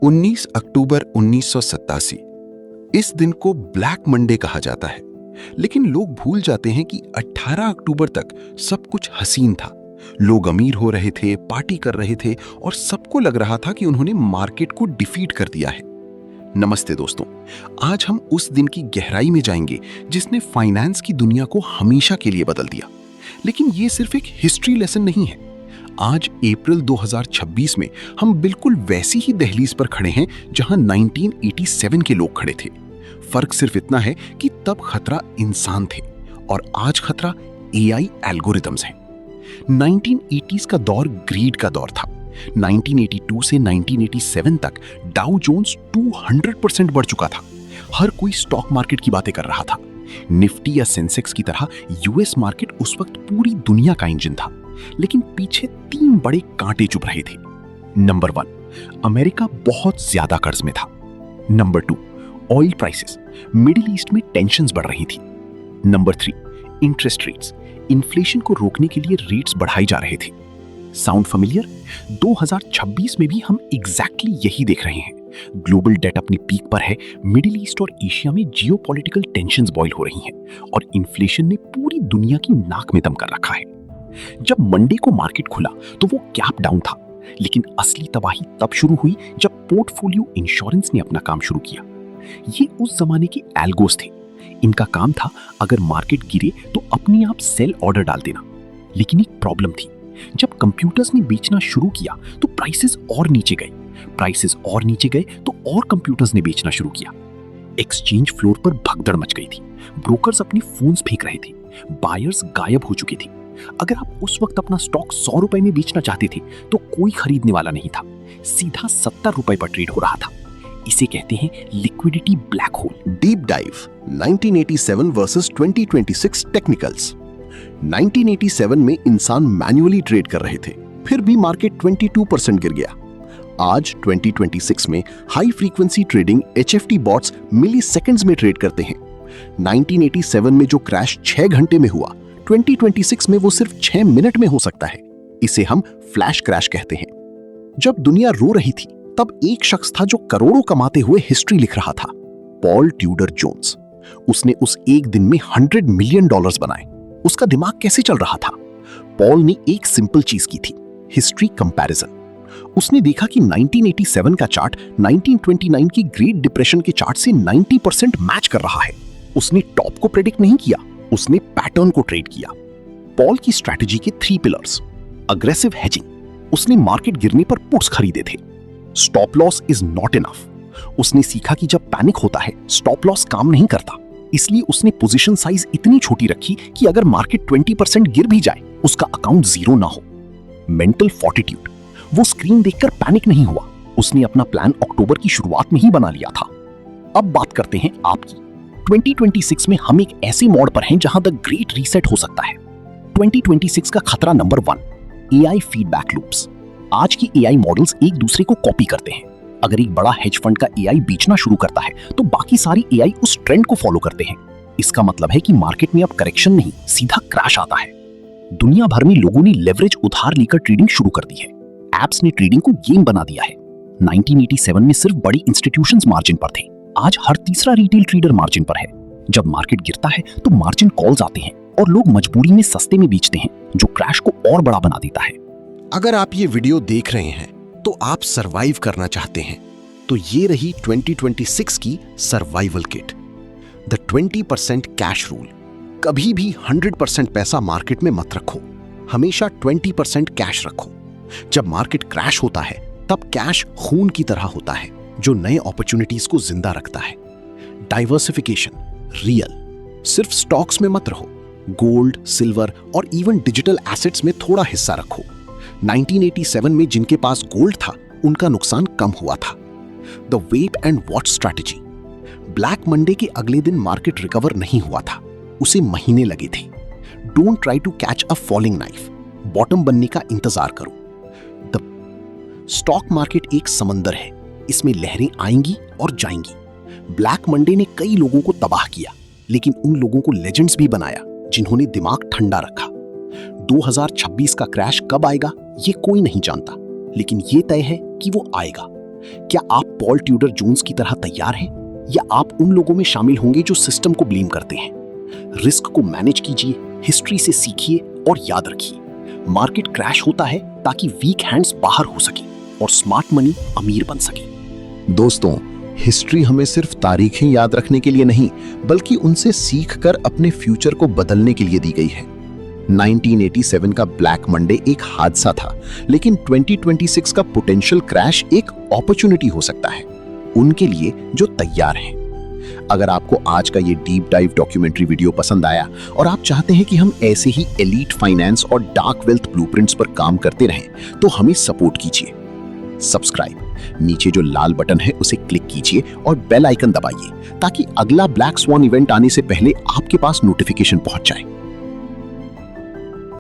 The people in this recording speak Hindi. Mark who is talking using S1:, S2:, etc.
S1: 19 अक्टूबर 1987। इस दिन को ब्लैक मंडे कहा जाता है, लेकिन लोग भूल जाते हैं कि 18 अक्टूबर तक सब कुछ हसीन था। लोग अमीर हो रहे थे, पार्टी कर रहे थे और सबको लग रहा था कि उन्होंने मार्केट को डिफीट कर दिया है। नमस्ते दोस्तों, आज हम उस दिन की गहराई में जाएंगे जिसने फाइनेंस की दुनिया को हमेशा के लिए बदल दिया। लेकिन ये सिर्फ एक हिस्ट्री लेसन नहीं है। आज अप्रैल 2026 में हम बिल्कुल वैसी ही दहलीज पर खड़े हैं जहां 1987 के लोग खड़े थे। फर्क सिर्फ इतना है कि तब खतरा इंसान थे और आज खतरा एआई एल्गोरिथम्स है। 1980s का दौर ग्रीड का दौर था। 1982 से 1987 तक डाउ जोन्स 200% बढ़ चुका था। हर कोई स्टॉक मार्केट की बातें कर रहा था। निफ्टी या सेंसेक्स की तरह यूएस मार्केट उस वक्त पूरी दुनिया का इंजन था, लेकिन पीछे 3 बड़े कांटे चुभ रहे थे। नंबर 1, अमेरिका बहुत ज्यादा कर्ज में था। Number 2, oil prices, middle east में टेंशन्स बढ़ रही थी। नंबर 3, इंटरेस्ट रेट्स, इन्फ्लेशन को रोकने के लिए रेट्स बढ़ाए जा रहे थे। Sound familiar? 2026 में भी हम एग्जैक्टली यही देख रहे हैं। ग्लोबल डेट अपनी पीक पर है, मिडिल ईस्ट और एशिया में जियोपॉलिटिकल टेंशन्स बॉयल हो रही हैं और इन्फ्लेशन ने पूरी दुनिया की नाक में दम कर रखा है। जब मंडे को मार्केट खुला तो वो गैप डाउन था, लेकिन असली तबाही तब शुरू हुई जब पोर्टफोलियो इंश्योरेंस ने अपना काम शुरू किया। ये उस जमाने के एल्गोस थे। इनका काम था अगर मार्केट गिरे तो अपने आप सेल ऑर्डर डाल देना। लेकिन एक प्रॉब्लम थी, जब कंप्यूटर्स ने बेचना शुरू किया तो प्राइसेस और नीचे गए। प्राइसेस और नीचे गए तो और कंप्यूटर्स ने बेचना शुरू किया। एक्सचेंज फ्लोर पर भगदड़ मच गई थी। ब्रोकर्स अपने फोन्स फेंक रहे थे। बायर्स गायब हो चुके थे। अगर आप उस वक्त अपना स्टॉक 100 रुपए में बेचना चाहते थे तो कोई खरीदने वाला नहीं था। सीधा 70 रुपए पर ट्रेड हो रहा था। इसे कहते हैं liquidity black hole.
S2: Deep dive 1987 versus 2026 technicals. 1987 में इंसान मैन्युअली ट्रेड कर रहे थे, फिर भी मार्केट 22% गिर गया। आज 2026 में हाई फ्रीक्वेंसी ट्रेडिंग एचएफटी बॉट्स मिली सेकंड्स में ट्रेड करते हैं। 1987 में जो क्रैश 6 घंटे में हुआ, 2026 में वो सिर्फ 6 मिनट में हो सकता है। इसे हम फ्लैश क्रैश कहते हैं। जब दुनिया रो रही थी तब एक शख्स था जो करोड़ों कमाते हुए हिस्ट्री लिख रहा था, पॉल ट्यूडर जोन्स। उसने उस एक दिन में $100 मिलियन बनाए। उसका दिमाग कैसे चल रहा था? पॉल ने एक सिंपल चीज की थी, हिस्ट्री कंपैरिजन। उसने देखा कि 1987 का चार्ट 1929 की ग्रेट डिप्रेशन के चार्ट से 90% मैच कर रहा है। उसने टॉप को प्रेडिक्ट नहीं किया, उसने पैटर्न को ट्रेड किया। पॉल की स्ट्रैटेजी के 3 पिलर्स। अग्रेसिव हेजिंग, उसने मार्केट गिरने पर पुट्स खरीदे थे। Stop loss is not enough, उसने सीखा कि जब पैनिक होता है स्टॉप लॉस काम नहीं करता, इसलिए उसने पोजीशन साइज इतनी छोटी रखी कि अगर मार्केट 20% गिर भी जाए उसका अकाउंट जीरो ना हो। मेंटल फॉर्टिट्यूड, वो स्क्रीन देखकर पैनिक नहीं हुआ, उसने अपना प्लान अक्टूबर की शुरुआत में ही बना लिया था। अब बात करते हैं आपकी। 2026 में हम एक ऐसे मोड पर हैं जहां द ग्रेट रीसेट हो सकता है। 2026 का खतरा नंबर 1, एआई फीडबैक लूप्स। आज की एआई मॉडल्स एक दूसरे को कॉपी करते हैं। अगर एक बड़ा हेज फंड का एआई बेचना शुरू करता है तो बाकी सारी एआई उस ट्रेंड को फॉलो करते हैं। इसका मतलब है कि मार्केट में अब करेक्शन नहीं, सीधा क्रैश आता है। दुनिया भर में लोगों ने लेवरेज उधार लेकर ट्रेडिंग शुरू कर दी है। एप्स ने ट्रेडिंग को गेम बना दिया है। 1987 में सिर्फ बड़ी इंस्टीट्यूशंस मार्जिन पर थे, आज हर तीसरा रिटेल ट्रेडर मार्जिन पर है। जब मार्केट गिरता है तो मार्जिन कॉल्स आते हैं और लोग मजबूरी में सस्ते में बेचते हैं, जो क्रैश को और बड़ा बना देता है। अगर आप ये वीडियो देख रहे हैं तो आप सरवाइव करना चाहते हैं, तो ये रही 2026 की survival kit. The 20% cash rule. कभी भी 100% पैसा मार्केट में मत रखो, हमेशा 20% कैश रखो। जब मार्केट क्रैश होता है तब कैश खून की तरह होता है जो नए अपॉर्चुनिटीज को जिंदा रखता है। डाइवर्सिफिकेशन रियल, सिर्फ स्टॉक्स में मत रहो, गोल्ड, सिल्वर और इवन डिजिटल एसेट्स में थोड़ा हिस्सा रखो। 1987 में जिनके पास गोल्ड था उनका नुकसान कम हुआ था। The wait and watch strategy. Black Monday के अगले दिन मार्केट रिकवर नहीं हुआ था, उसे महीने लगे थे। Don't try to catch a falling knife, bottom बनने का इंतजार करो। द स्टॉक मार्केट एक समंदर है, इसमें लहरें आएंगी और जाएंगी। ब्लैक मंडे ने कई लोगों को तबाह किया, लेकिन उन लोगों को लेजेंड्स भी बनाया जिन्होंने दिमाग ठंडा रखा। 2026 का क्रैश कब आएगा ये कोई नहीं जानता, लेकिन ये तय है कि वो आएगा। क्या आप पॉल ट्यूडर जोन्स की तरह तैयार हैं, या आप उन लोगों में शामिल होंगे जो सिस्टम को ब्लेम करते हैं? रिस्क को मैनेज कीजिए, हिस्ट्री से सीखिए और याद रखिए, मार्केट क्रैश होता है ताकि वीक हैंड्स बाहर हो सके और स्मार्ट मनी अमीर बन सके।
S1: दोस्तों, हिस्ट्री हमें सिर्फ तारीखें याद रखने के लिए नहीं, बल्कि उनसे सीखकर अपने फ्यूचर को बदलने के लिए दी गई है। 1987 का ब्लैक मंडे एक हादसा था, लेकिन 2026 का पोटेंशियल क्रैश एक अपॉर्चुनिटी हो सकता है उनके लिए जो तैयार हैं। अगर आपको आज का ये डीप डाइव डॉक्यूमेंट्री वीडियो पसंद आया और आप चाहते हैं कि हम ऐसे ही एलीट फाइनेंस और डार्क वेल्थ ब्लूप्रिंट्स पर काम करते रहें, तो हमें सपोर्ट कीजिए। सब्सक्राइब, नीचे जो लाल बटन है उसे क्लिक कीजिए और बेल आइकन दबाइए ताकि अगला ब्लैक स्वान इवेंट आने से पहले आपके पास नोटिफिकेशन पहुंच जाए।